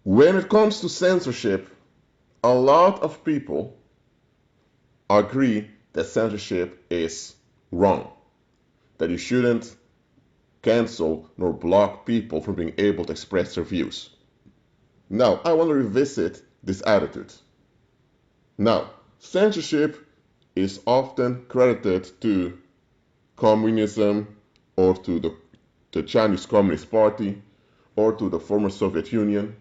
When it comes to censorship, a lot of people agree that censorship is wrong, that you shouldn't cancel nor block people from being able to express their views. Now, I want to revisit this attitude. Now, censorship is often credited to communism or to the Chinese Communist Party or to the former Soviet Union.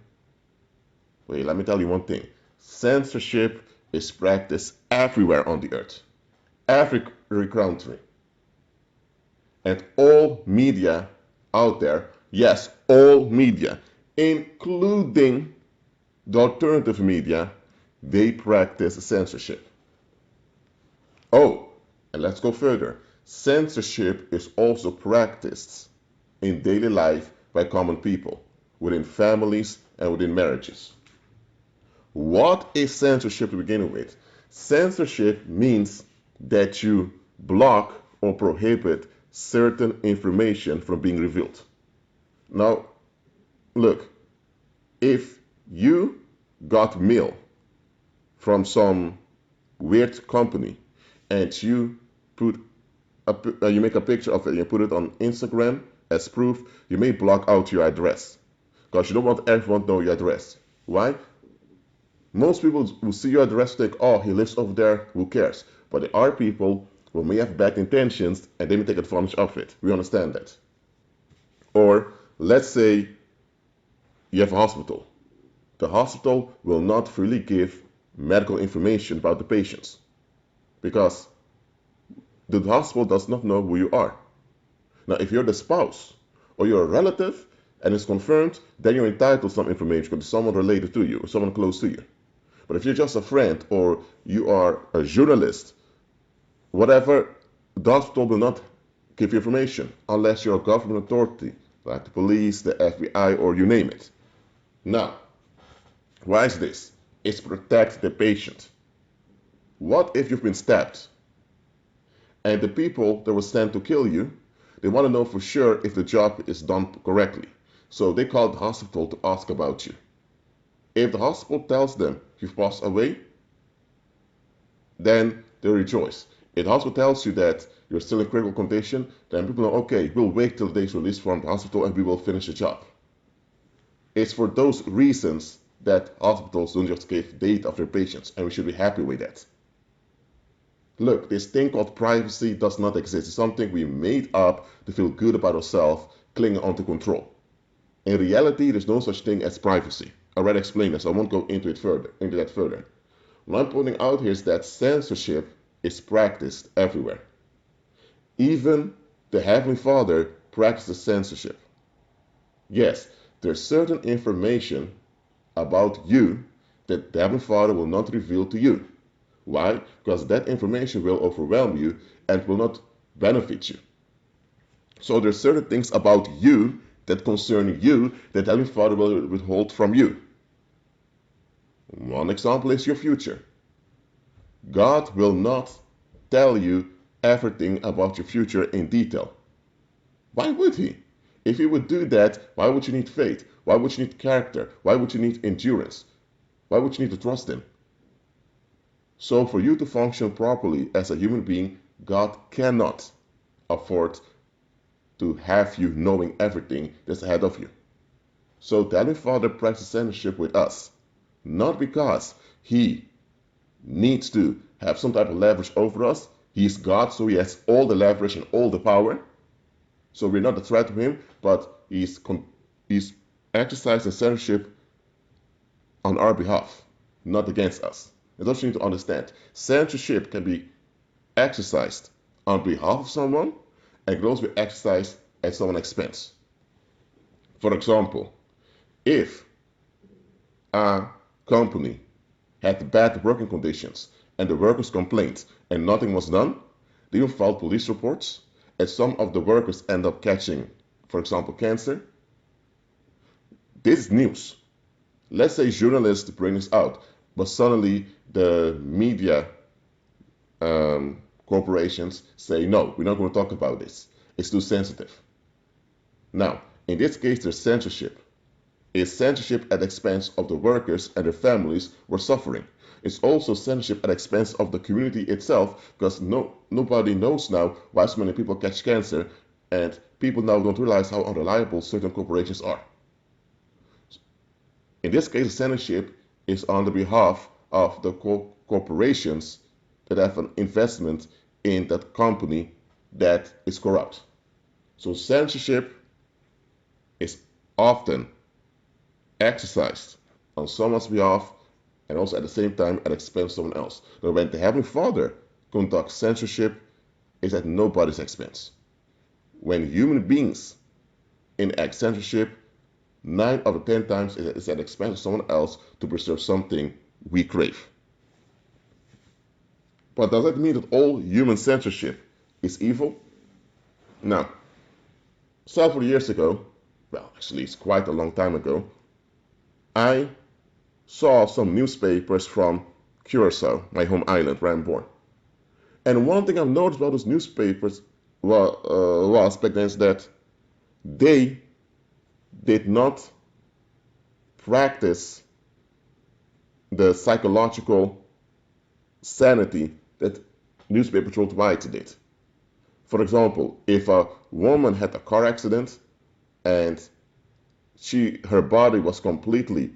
Wait, let me tell you one thing. Censorship is practiced everywhere on the earth, every country. And all media out there, yes, all media, including the alternative media, they practice censorship. Oh, and let's go further. Censorship is also practiced in daily life by common people, within families and within marriages. What is censorship to begin with? Censorship means that you block or prohibit certain information from being revealed. Now, look, if you got mail from some weird company and you put you make a picture of it and you put it on Instagram as proof, you may block out your address because you don't want everyone to know your address. Why? Most people will see your address think, oh, he lives over there, who cares? But there are people who may have bad intentions and they may take advantage of it. We understand that. Or let's say you have a hospital. The hospital will not freely give medical information about the patients because the hospital does not know who you are. Now, if you're the spouse or you're a relative and it's confirmed, then you're entitled to some information because it's someone related to you or someone close to you. But if you're just a friend or you are a journalist, whatever, the hospital will not give you information unless you're a government authority, like the police, the FBI, or you name it. Now, why is this? It's to protect the patient. What if you've been stabbed and the people that were sent to kill you, they want to know for sure if the job is done correctly. So they call the hospital to ask about you. If the hospital tells them you've passed away, then they rejoice. If the hospital tells you that you're still in critical condition, then people know, okay, we'll wait till the day's released from the hospital and we will finish the job. It's for those reasons that hospitals don't just give data of their patients, and we should be happy with that. Look, this thing called privacy does not exist. It's something we made up to feel good about ourselves, clinging on to control. In reality, there's no such thing as privacy. I already explained this, so I won't go into that further. What I'm pointing out here is that censorship is practiced everywhere. Even the Heavenly Father practices censorship. Yes, there's certain information about you that the Heavenly Father will not reveal to you. Why? Because that information will overwhelm you and will not benefit you. So there's certain things about you that concern you that the Heavenly Father will withhold from you. One example is your future. God will not tell you everything about your future in detail. Why would He? If He would do that, why would you need faith? Why would you need character? Why would you need endurance? Why would you need to trust Him? So for you to function properly as a human being, God cannot afford to have you knowing everything that's ahead of you. So the Heavenly Father practices censorship with us, not because He needs to have some type of leverage over us. He's God, so He has all the leverage and all the power. So we're not a threat to Him, but He's exercising censorship on our behalf, not against us. And that's what you need to understand. Censorship can be exercised on behalf of someone and can also be exercised at someone's expense. For example, if a company had bad working conditions and the workers complained and nothing was done, they will file police reports and some of the workers end up catching, for example, cancer. This is news. Let's say journalists bring this out, but suddenly the media corporations say, no, we're not going to talk about this. It's too sensitive. Now, in this case, there's censorship. It's censorship at the expense of the workers and their families who are suffering. It's also censorship at the expense of the community itself, because nobody knows now why so many people catch cancer, and people now don't realize how unreliable certain corporations are. In this case, censorship is on the behalf of the corporations that have an investment in that company that is corrupt. So censorship is often exercised on someone's behalf and also at the same time at the expense of someone else. Now, when the Heavenly Father conducts censorship, it's at nobody's expense. When human beings enact censorship, 9 out of 10 times it's at the expense of someone else to preserve something we crave. But does that mean that all human censorship is evil? Now, several years ago, well, actually, it's quite a long time ago, I saw some newspapers from Curacao, my home island where I'm born. And one thing I've noticed about those newspapers was back then is that they did not practice the psychological sanity that newspapers worldwide did. For example, if a woman had a car accident and her body was completely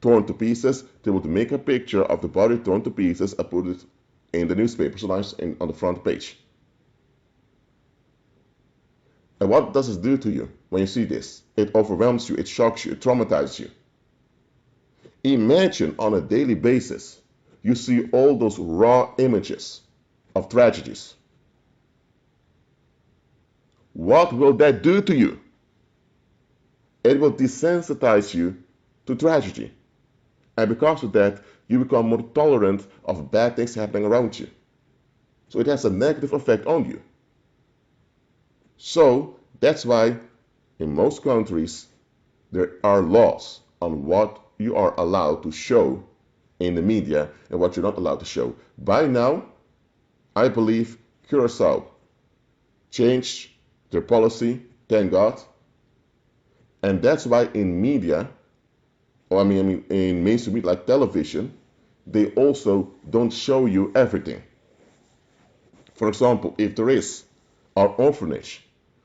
torn to pieces, they would make a picture of the body torn to pieces and put it in the newspaper, sometimes on the front page. And what does this do to you when you see this? It overwhelms you, it shocks you, it traumatizes you. Imagine on a daily basis, you see all those raw images of tragedies. What will that do to you? It will desensitize you to tragedy. And because of that, you become more tolerant of bad things happening around you. So it has a negative effect on you. So that's why in most countries there are laws on what you are allowed to show in the media and what you're not allowed to show. By now, I believe Curacao changed their policy, thank God. And that's why in media, or I mean in mainstream media like television, they also don't show you everything. For example, if there is an orphanage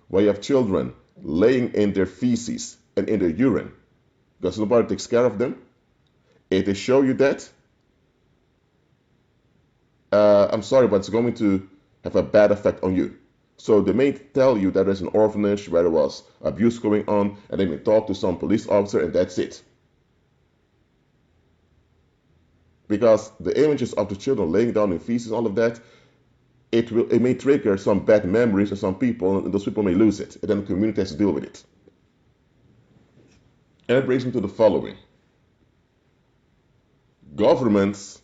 where you have children laying in their feces and in their urine because nobody takes care of them, if they show you that, I'm sorry, but it's going to have a bad effect on you. So they may tell you that there's an orphanage where there was abuse going on, and they may talk to some police officer, and that's it. Because the images of the children laying down in feces, all of that, it may trigger some bad memories of some people, and those people may lose it, and then the community has to deal with it. And it brings me to the following. Governments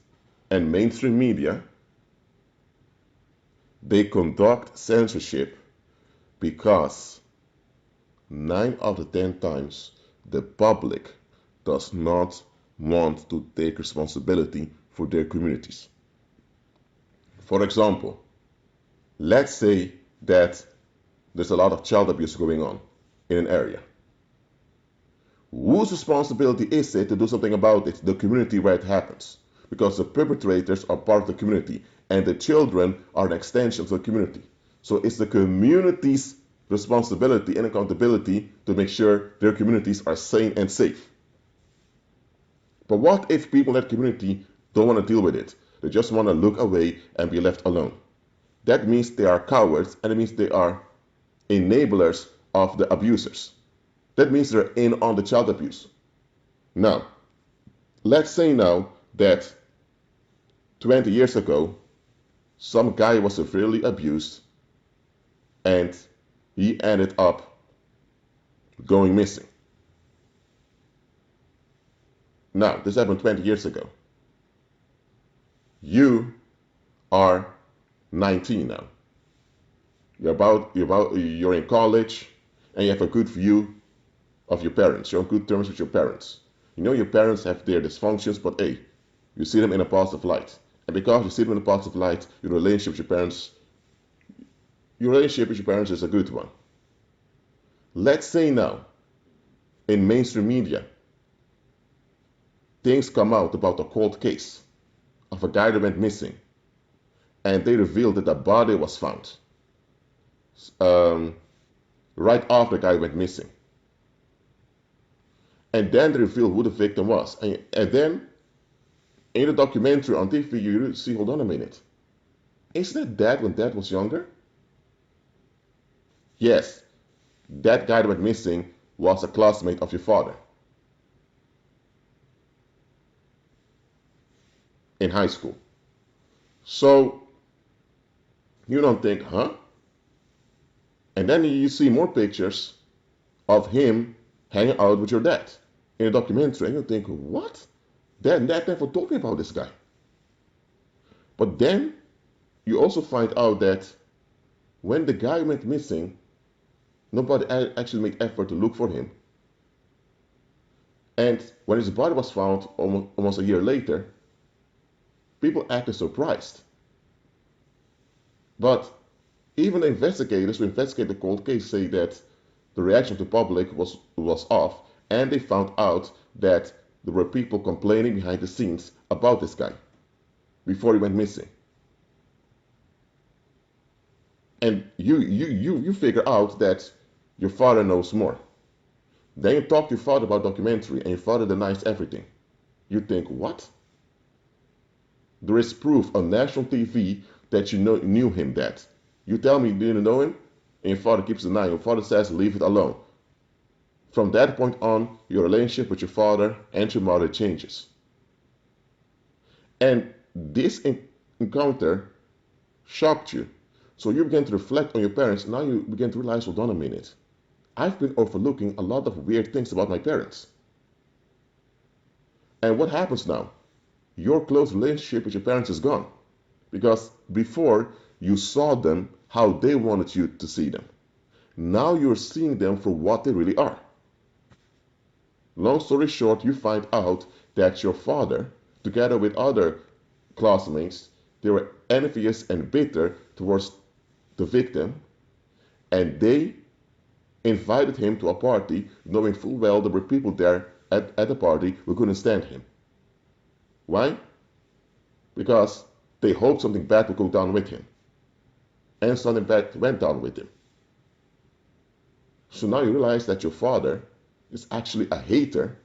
and mainstream media, they conduct censorship because 9 out of 10 times the public does not want to take responsibility for their communities. For example, let's say that there's a lot of child abuse going on in an area. Whose responsibility is it to do something about it? The community where it happens. Because the perpetrators are part of the community and the children are an extension of the community. So it's the community's responsibility and accountability to make sure their communities are sane and safe. But what if people in that community don't want to deal with it? They just want to look away and be left alone. That means they are cowards, and it means they are enablers of the abusers. That means they're in on the child abuse. Now, let's say now that 20 years ago, some guy was severely abused and he ended up going missing. Now, this happened 20 years ago. You are 19 now. You're in college and you have a good view of your parents. You're on good terms with your parents. You know your parents have their dysfunctions, but hey, you see them in a positive light. And because you see them in a positive light, your relationship with your parents is a good one. Let's say now, in mainstream media, things come out about a cold case of a guy that went missing, and they revealed that a body was found um, right after the guy went missing. And then they revealed who the victim was. And then in the documentary on TV, you see, hold on a minute. Isn't it Dad when Dad was younger? Yes, that guy that went missing was a classmate of your father in high school. So you don't think, huh? And then you see more pictures of him hanging out with your dad in a documentary, and you think, what? Dad never told me about this guy. But then you also find out that when the guy went missing, nobody actually made effort to look for him. And when his body was found almost a year later, people acted surprised. But even the investigators who investigate the cold case say that the reaction of the public was off, and they found out that there were people complaining behind the scenes about this guy before he went missing. And you figure out that your father knows more. Then you talk to your father about documentary, and your father denies everything. You think, what? There is proof on national TV that you knew him that. You tell me you didn't know him, and your father keeps denying. Your father says, leave it alone. From that point on, your relationship with your father and your mother changes. And this encounter shocked you. So you begin to reflect on your parents. Now you begin to realize, hold on a minute. I've been overlooking a lot of weird things about my parents. And what happens now? Your close relationship with your parents is gone. Because before, you saw them how they wanted you to see them. Now you're seeing them for what they really are. Long story short, you find out that your father, together with other classmates, they were envious and bitter towards the victim, and they invited him to a party, knowing full well there were people there at the party who couldn't stand him. Why? Because they hoped something bad would go down with him. And something bad went down with him. So now you realize that your father is actually a hater,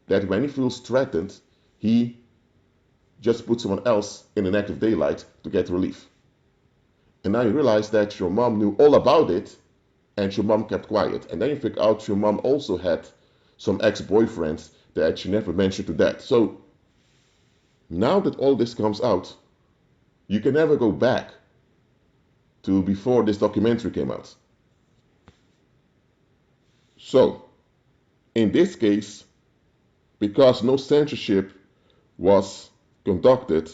that when he feels threatened, he just puts someone else in the negative daylight to get relief. And now you realize that your mom knew all about it, and your mom kept quiet. And then you figure out your mom also had some ex-boyfriends that she never mentioned to dad. So now that all this comes out, you can never go back to before this documentary came out. So, in this case, because no censorship was conducted,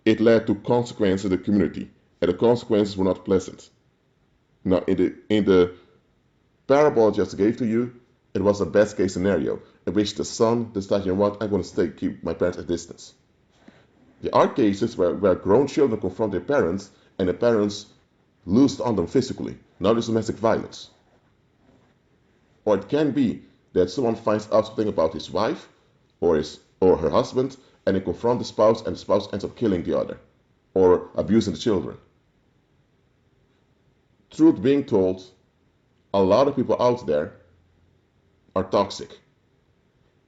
it led to consequences in the community, and the consequences were not pleasant. Now, in the parable I just gave to you, it was a best case scenario in which the son decided, you know what, I'm going to keep my parents at distance. There are cases where grown children confront their parents and the parents lose on them physically. Now there's domestic violence. Or it can be that someone finds out something about his wife or her husband, and they confront the spouse, and the spouse ends up killing the other or abusing the children. Truth being told, a lot of people out there are toxic.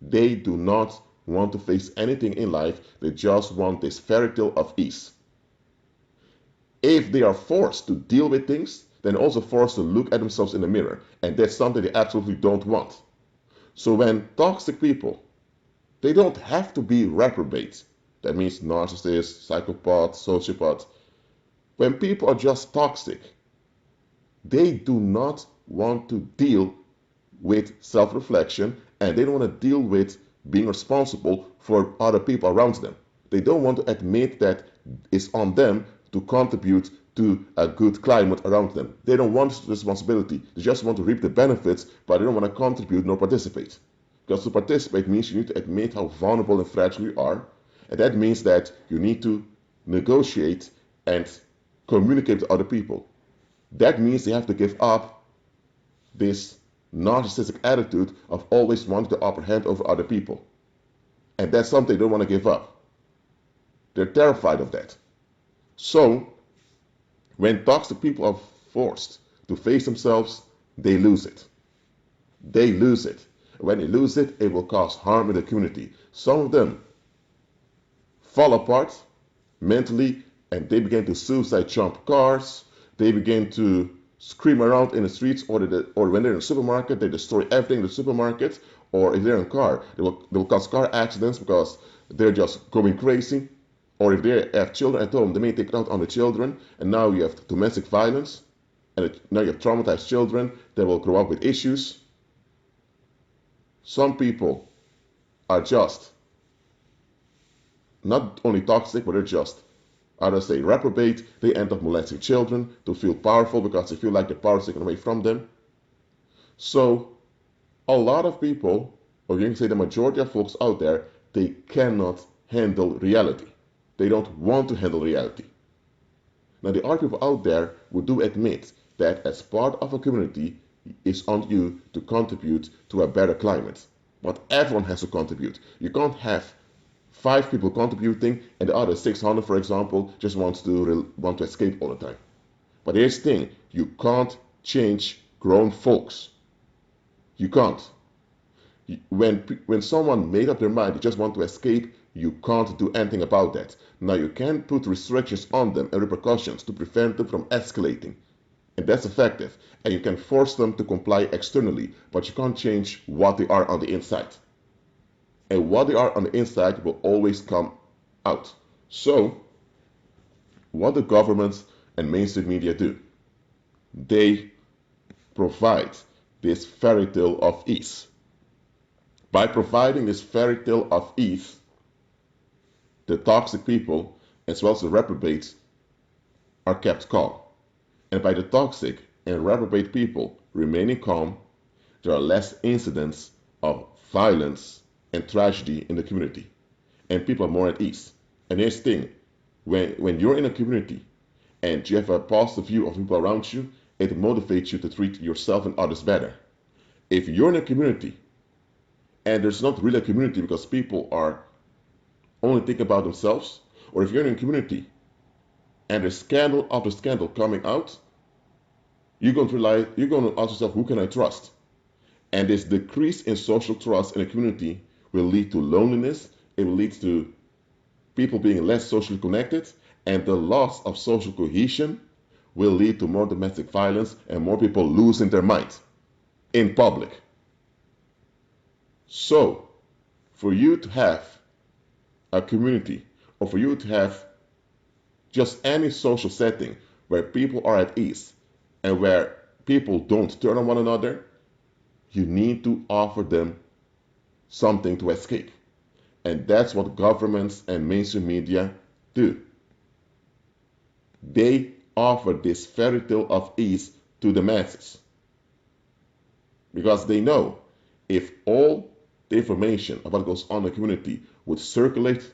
They do not want to face anything in life. They just want this fairy tale of ease. If they are forced to deal with things, then also forced to look at themselves in the mirror, and that's something they absolutely don't want. So when toxic people, they don't have to be reprobates. That means narcissists, psychopaths, sociopaths. When people are just toxic, they do not want to deal with self-reflection, and they don't want to deal with being responsible for other people around them. They don't want to admit that it's on them to contribute to a good climate around them. They don't want responsibility. They just want to reap the benefits, but they don't want to contribute nor participate. Because to participate means you need to admit how vulnerable and fragile you are, and that means that you need to negotiate and communicate with other people. That means they have to give up this narcissistic attitude of always wanting the upper hand over other people. And that's something they don't want to give up. They're terrified of that. So, when toxic people are forced to face themselves, they lose it. They lose it. When they lose it, it will cause harm in the community. Some of them fall apart mentally and they begin to suicide jump cars. They begin to scream around in the streets, or when they're in the supermarket, they destroy everything in the supermarket. Or if they're in a car, they will cause car accidents because they're just going crazy. Or if they have children at home, they may take it out on the children. And now you have domestic violence. And now you have traumatized children that will grow up with issues. Some people are just not only toxic, but they're just, how do I say, reprobate. They end up molesting children to feel powerful because they feel like the power is taken away from them. So a lot of people, or you can say the majority of folks out there, they cannot handle reality. They don't want to handle reality. Now there are people out there who do admit that as part of a community, it's on you to contribute to a better climate. But everyone has to contribute. You can't have 5 people contributing and the other 600, for example, just want to escape all the time. But here's the thing: you can't change grown folks. You can't. When someone made up their mind they just want to escape, you can't do anything about that. Now you can put restrictions on them and repercussions to prevent them from escalating, and that's effective. And you can force them to comply externally, but you can't change what they are on the inside. And what they are on the inside will always come out. So, what the governments and mainstream media do, they provide this fairy tale of ease. By providing this fairy tale of ease, the toxic people, as well as the reprobates, are kept calm. And by the toxic and reprobate people remaining calm, there are less incidents of violence and tragedy in the community. And people are more at ease. And here's the thing: when you're in a community and you have a positive view of people around you, it motivates you to treat yourself and others better. If you're in a community and there's not really a community because people are only thinking about themselves, or if you're in a community and there's scandal after scandal coming out, you're going to ask yourself, who can I trust? And this decrease in social trust in a community will lead to loneliness. It will lead to people being less socially connected, and the loss of social cohesion will lead to more domestic violence and more people losing their mind in public. So, for you to have a community, or for you to have just any social setting where people are at ease and where people don't turn on one another, you need to offer them something to escape. And that's what governments and mainstream media do. They offer this fairy tale of ease to the masses because they know if all the information about what goes on in the community would circulate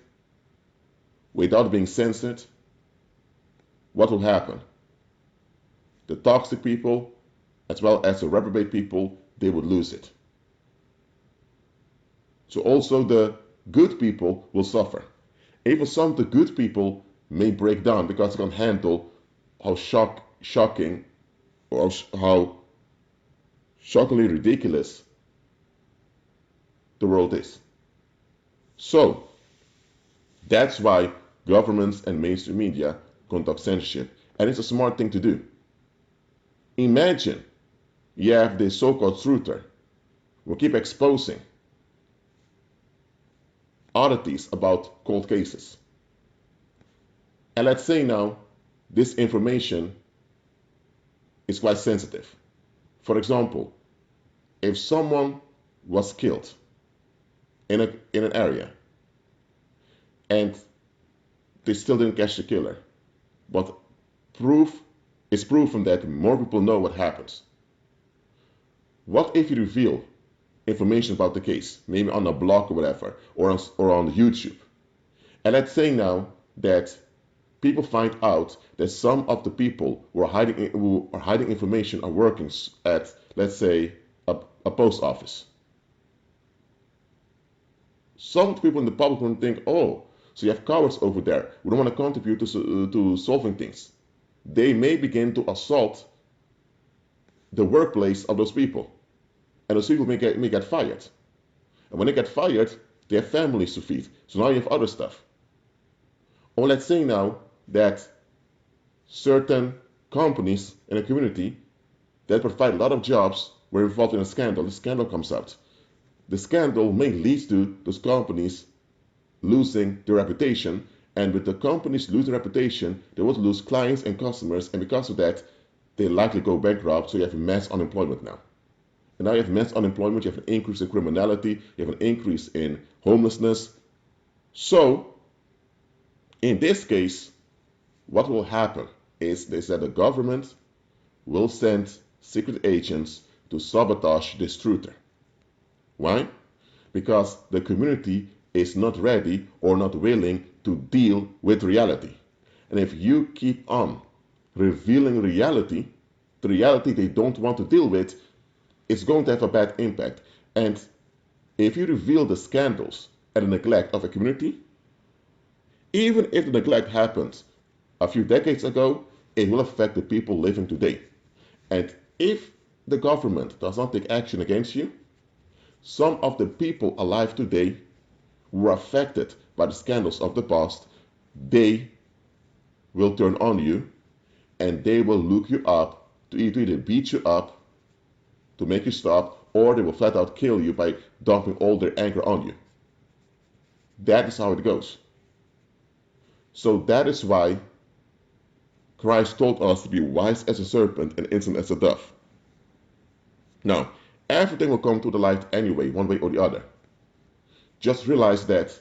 without being censored, what will happen? The toxic people, as well as the reprobate people, they would lose it. So also the good people will suffer. Even some of the good people may break down because they can't handle how shocking or how shockingly ridiculous the world is. So that's why governments and mainstream media conduct censorship, and it's a smart thing to do. Imagine you have this so-called truther who keep exposing oddities about cold cases. And let's say now this information is quite sensitive. For example, if someone was killed in an area and they still didn't catch the killer, but it's proven that more people know what happens. What if you reveal information about the case, maybe on a blog or whatever, or on YouTube? And let's say now that people find out that some of the people who are hiding information are working at, let's say, a post office. Some people in the public will think, oh, so you have cowards over there. We don't want to contribute to solving things. They may begin to assault the workplace of those people. And those people may get fired. And when they get fired, they have families to feed. So now you have other stuff. Or let's say now that certain companies in a community that provide a lot of jobs were involved in a scandal. The scandal comes out. The scandal may lead to those companies losing their reputation, and with the companies losing reputation, they will lose clients and customers, and because of that, they likely go bankrupt, so you have mass unemployment now. And now you have mass unemployment, you have an increase in criminality, you have an increase in homelessness. So, in this case, what will happen is that the government will send secret agents to sabotage this truther. Why? Because the community is not ready or not willing to deal with reality. And if you keep on revealing reality, the reality they don't want to deal with, it's going to have a bad impact. And if you reveal the scandals and the neglect of a community, even if the neglect happened a few decades ago, it will affect the people living today. And if the government does not take action against you, some of the people alive today who were affected by the scandals of the past, they will turn on you and they will look you up to either beat you up to make you stop, or they will flat out kill you by dumping all their anger on you. That is how it goes. So that is why Christ told us to be wise as a serpent and innocent as a dove. Now, everything will come to the light anyway, one way or the other. Just realize that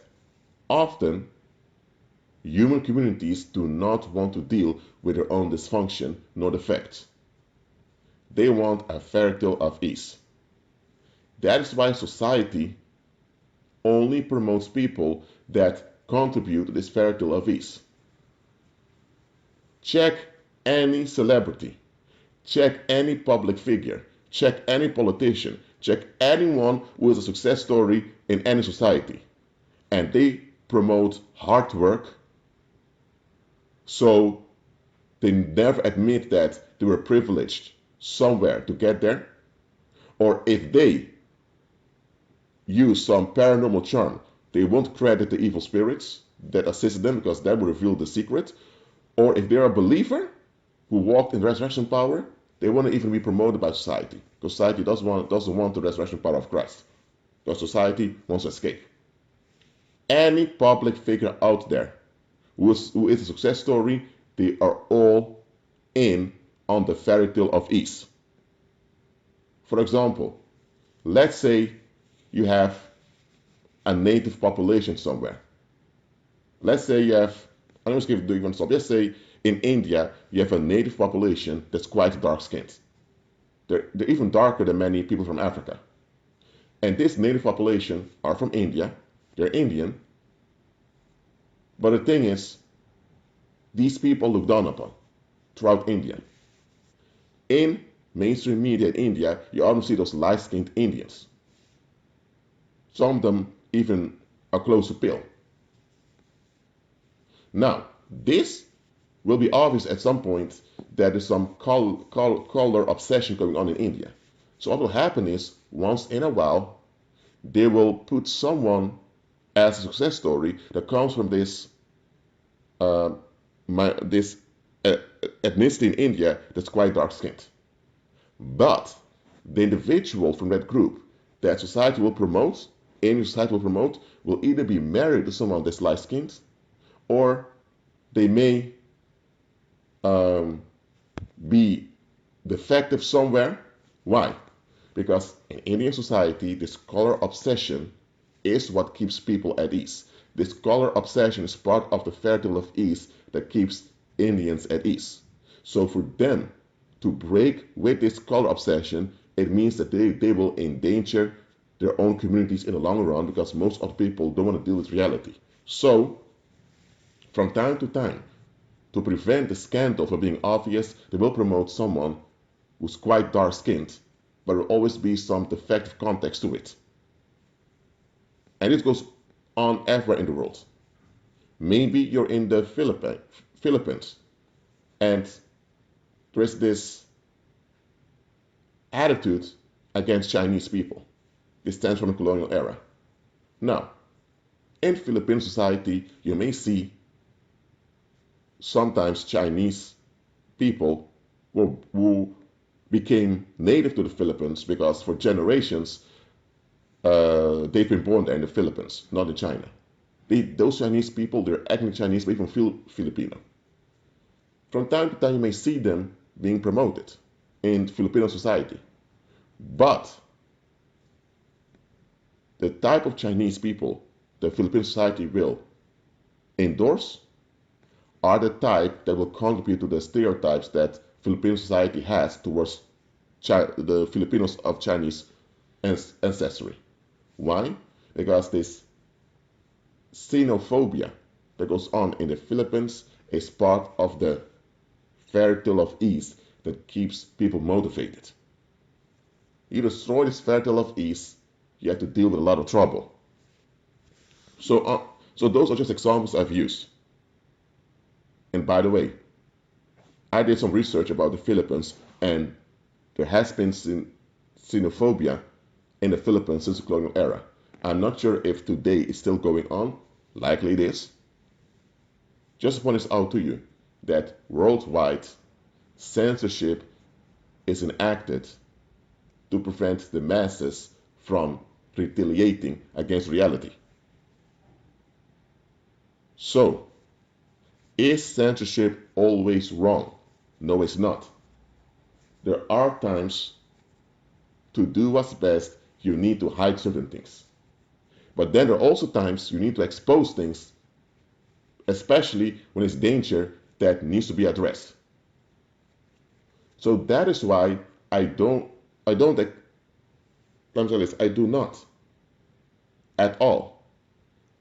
often human communities do not want to deal with their own dysfunction nor defects. They want a fairy tale of ease. That is why society only promotes people that contribute to this fairy tale of ease. Check any celebrity, check any public figure, check any politician, check anyone who is a success story in any society. And they promote hard work, so they never admit that they were privileged somewhere to get there. Or if they use some paranormal charm, they won't credit the evil spirits that assisted them because that will reveal the secret. Or if they're a believer who walked in resurrection power, they won't even be promoted by society. Because society doesn't want the resurrection power of Christ. Because society wants to escape. Any public figure out there who is a success story, they are all in on the fairy tale of ease. For example, let's say you have a native population somewhere. Let's say you have, I'm just going to give you an example. Let's say in India, you have a native population that's quite dark skinned. They're even darker than many people from Africa. And this native population are from India, they're Indian. But the thing is, these people look down upon throughout India. In mainstream media in India, you often see those light-skinned Indians. Some of them even are close to pale. Now, this will be obvious at some point that there's some color obsession going on in India. So what will happen is, once in a while, they will put someone as a success story that comes from this ethnicity in India that's quite dark-skinned. But the individual from that group that society will promote, any society will promote, will either be married to someone that's light-skinned, or they may be defective somewhere. Why? Because in Indian society, this color obsession is what keeps people at ease. This color obsession is part of the fairy tale of ease that keeps Indians at ease. So for them to break with this color obsession, it means that they will endanger their own communities in the long run, because most of the people don't want to deal with reality. So from time to time, to prevent the scandal from being obvious, they will promote someone who's quite dark-skinned, but there will always be some defective context to it. And it goes on everywhere in the world. Maybe you're in the Philippines and there's this attitude against Chinese people. This stems from the colonial era. Now, in Philippine society, you may see sometimes Chinese people who became native to the Philippines because for generations they've been born there in the Philippines, not in China. Those Chinese people, they're ethnic Chinese, but even feel Filipino. From time to time, you may see them being promoted in Filipino society. But the type of Chinese people the Filipino society will endorse are the type that will contribute to the stereotypes that Filipino society has towards the Filipinos of Chinese ancestry. Why? Because this xenophobia that goes on in the Philippines is part of the fairy tale of ease that keeps people motivated. You destroy this fairy tale of ease, you have to deal with a lot of trouble. So those are just examples I've used. And by the way, I did some research about the Philippines, and there has been xenophobia in the Philippines since the colonial era. I'm not sure if today it's still going on. Likely it is. Just to point this out to you that worldwide censorship is enacted to prevent the masses from retaliating against reality. So, is censorship always wrong? No, it's not. There are times to do what's best, you need to hide certain things. But then there are also times you need to expose things, especially when it's danger that needs to be addressed. So that is why I don't, I don't, I do not at all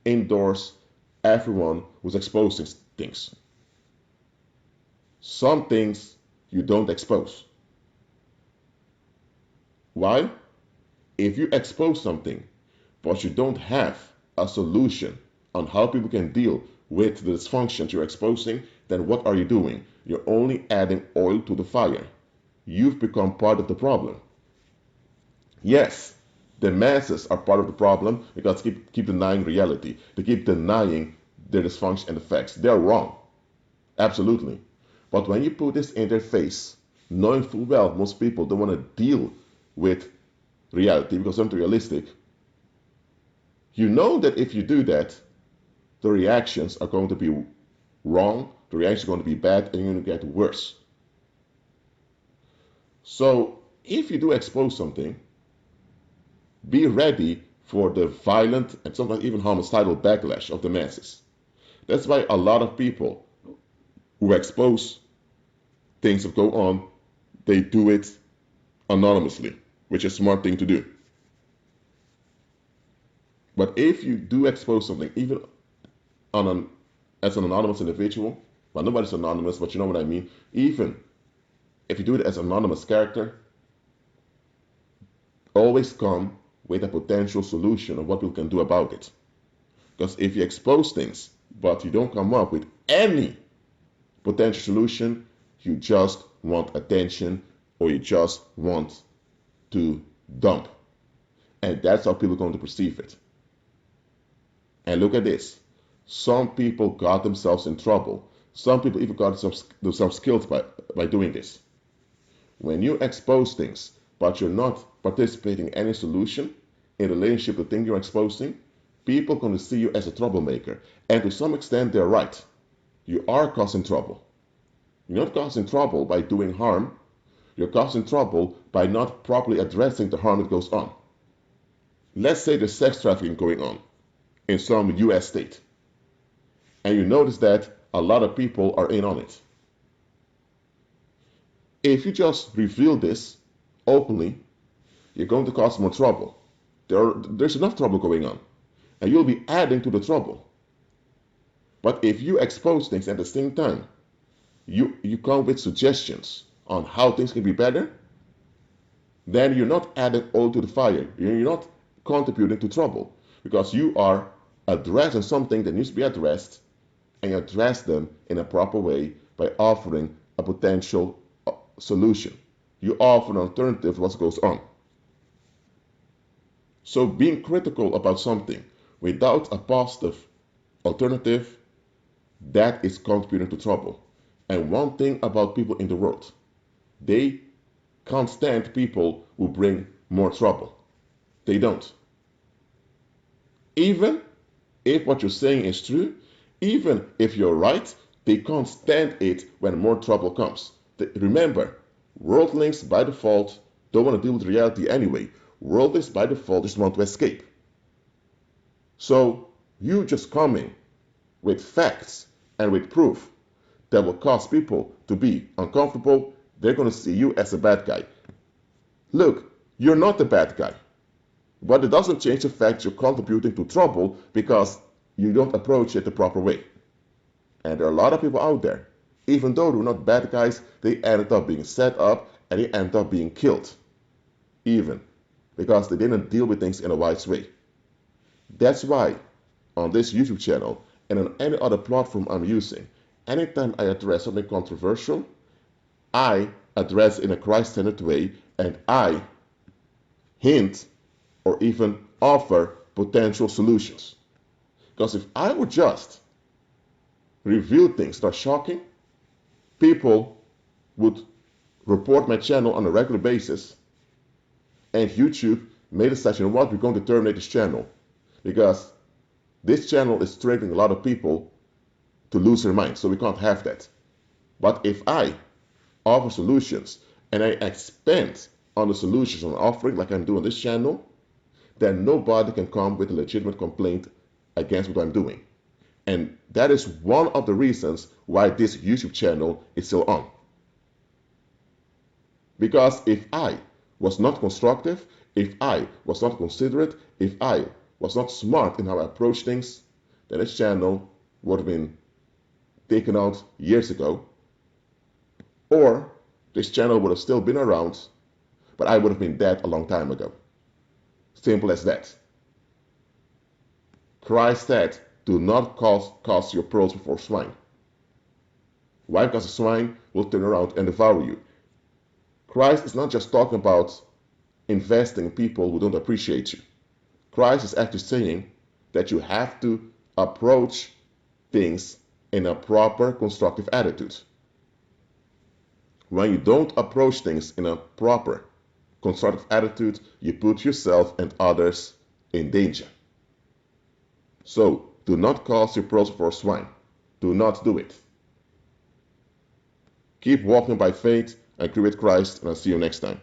endorse everyone who's exposing things. Some things you don't expose. Why? If you expose something, but you don't have a solution on how people can deal with the dysfunctions you're exposing, then what are you doing? You're only adding oil to the fire. You've become part of the problem. Yes, the masses are part of the problem because they keep denying reality. They keep denying their dysfunction and effects. They're wrong. Absolutely. But when you put this in their face, knowing full well most people don't want to deal with reality because they're not realistic, you know that if you do that, the reactions are going to be wrong, the reactions are going to be bad, and you're going to get worse. So if you do expose something, be ready for the violent and sometimes even homicidal backlash of the masses. That's why a lot of people who expose things that go on, they do it anonymously, which is a smart thing to do. But if you do expose something, even as an anonymous individual, well, nobody's anonymous, but you know what I mean. Even if you do it as an anonymous character, always come with a potential solution of what people can do about it. Because if you expose things, but you don't come up with any potential solution, you just want attention or you just want to dump. And that's how people are going to perceive it. And look at this. Some people got themselves in trouble. Some people even got themselves killed by doing this. When you expose things, but you're not participating in any solution in relationship to the thing you're exposing, people are going to see you as a troublemaker. And to some extent, they're right. You are causing trouble. You're not causing trouble by doing harm. You're causing trouble by not properly addressing the harm that goes on. Let's say there's sex trafficking going on in some US state. And you notice that a lot of people are in on it. If you just reveal this openly, you're going to cause more trouble. There's enough trouble going on, and you'll be adding to the trouble. But if you expose things at the same time, you come with suggestions on how things can be better, then you're not adding oil to the fire. You're not contributing to trouble because you are addressing something that needs to be addressed, and you address them in a proper way by offering a potential solution. You offer an alternative to what goes on. So being critical about something without a positive alternative, that is contributing to trouble. And one thing about people in the world, they can't stand people who bring more trouble. They don't. Even if what you're saying is true, even if you're right, they can't stand it when more trouble comes. Remember, worldlings by default don't want to deal with reality anyway. Worldlings by default just want to escape. So you just coming with facts and with proof that will cause people to be uncomfortable, they're going to see you as a bad guy. Look, you're not the bad guy. But it doesn't change the fact you're contributing to trouble because you don't approach it the proper way. And there are a lot of people out there, even though they're not bad guys, they ended up being set up and they ended up being killed. Even because they didn't deal with things in a wise way. That's why on this YouTube channel and on any other platform I'm using, anytime I address something controversial, I address it in a Christ-centered way and I hint or even offer potential solutions. Because if I would just reveal things that are shocking, people would report my channel on a regular basis, and YouTube made a decision, what, we're going to terminate this channel because this channel is triggering a lot of people to lose their mind, so we can't have that. But if I offer solutions and I expand on the solutions I'm offering like I'm doing on this channel, then nobody can come with a legitimate complaint against what I'm doing. And that is one of the reasons why this YouTube channel is still on. Because if I was not constructive, if I was not considerate, if I was not smart in how I approach things, then this channel would have been taken out years ago. Or this channel would have still been around, but I would have been dead a long time ago. Simple as that. Christ said, do not cast your pearls before swine. Why? Because the swine will turn around and devour you. Christ is not just talking about investing in people who don't appreciate you. Christ is actually saying that you have to approach things in a proper constructive attitude. When you don't approach things in a proper constructive attitude, you put yourself and others in danger. So do not cast your pearls before swine. Do not do it. Keep walking by faith and agree with Christ, and I'll see you next time.